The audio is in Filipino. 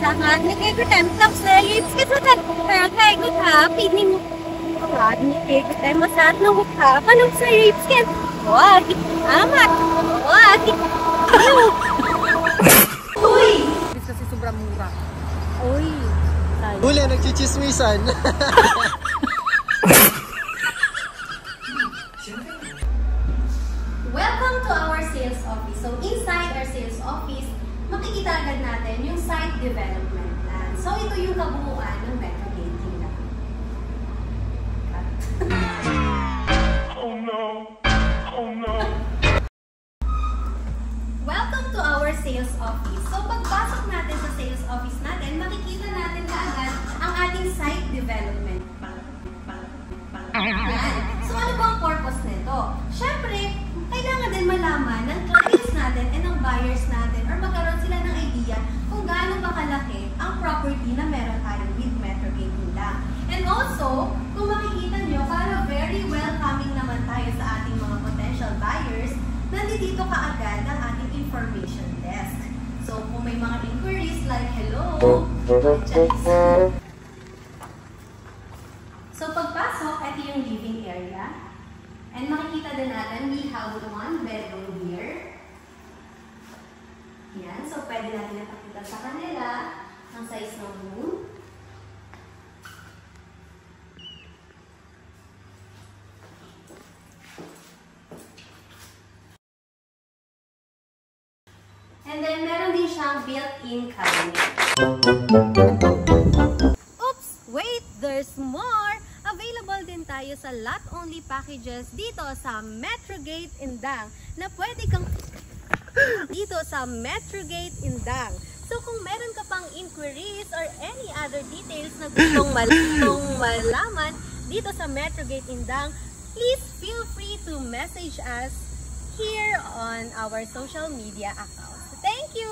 Sangat nagkikutemtap sa lips kasi pero kaya ko ha, piling mo. Wag nagkikutem masat na hukha, panong sa lips ken. Wag, amat. Wag. Uy! Kasi sobrang mura. Uy. Huli, nagchichismisan. Welcome to our sales office. So inside our sales office, makikita agad natin yung site development plan. So ito yung kabuuan ng Metrogate Kingdom. Oh no. Oh no. Welcome to our sales office. So pagpasok natin sa sales office natin, makikita natin kaagad ang ating site development plan. So ano ba ang purpose nito? Siyempre, kailangan din malaman ng clients natin and ng buyers natin or magkaroon sila ng idea kung gaano ba kalaki ang property na meron tayo with Metrogate nila. And also, kung makikita nyo, para very welcoming naman tayo sa ating mga potential buyers, nandito kaagad ang ating information desk. So, kung may mga inquiries like, hello, so pagpasok, ito yung living area. And makikita din natin, we have one bedroom here. Yan. So, pwede natin ipakita sa kanila ang size ng room. And then, meron din siyang built-in cabinet. Oops! Wait! There's more! Available din tayo sa lot-only packages dito sa Metrogate Indang na pwede kang dito sa Metrogate Indang. So kung meron ka pang inquiries or any other details na gustong malaman dito sa Metrogate Indang, please feel free to message us here on our social media accounts. Thank you!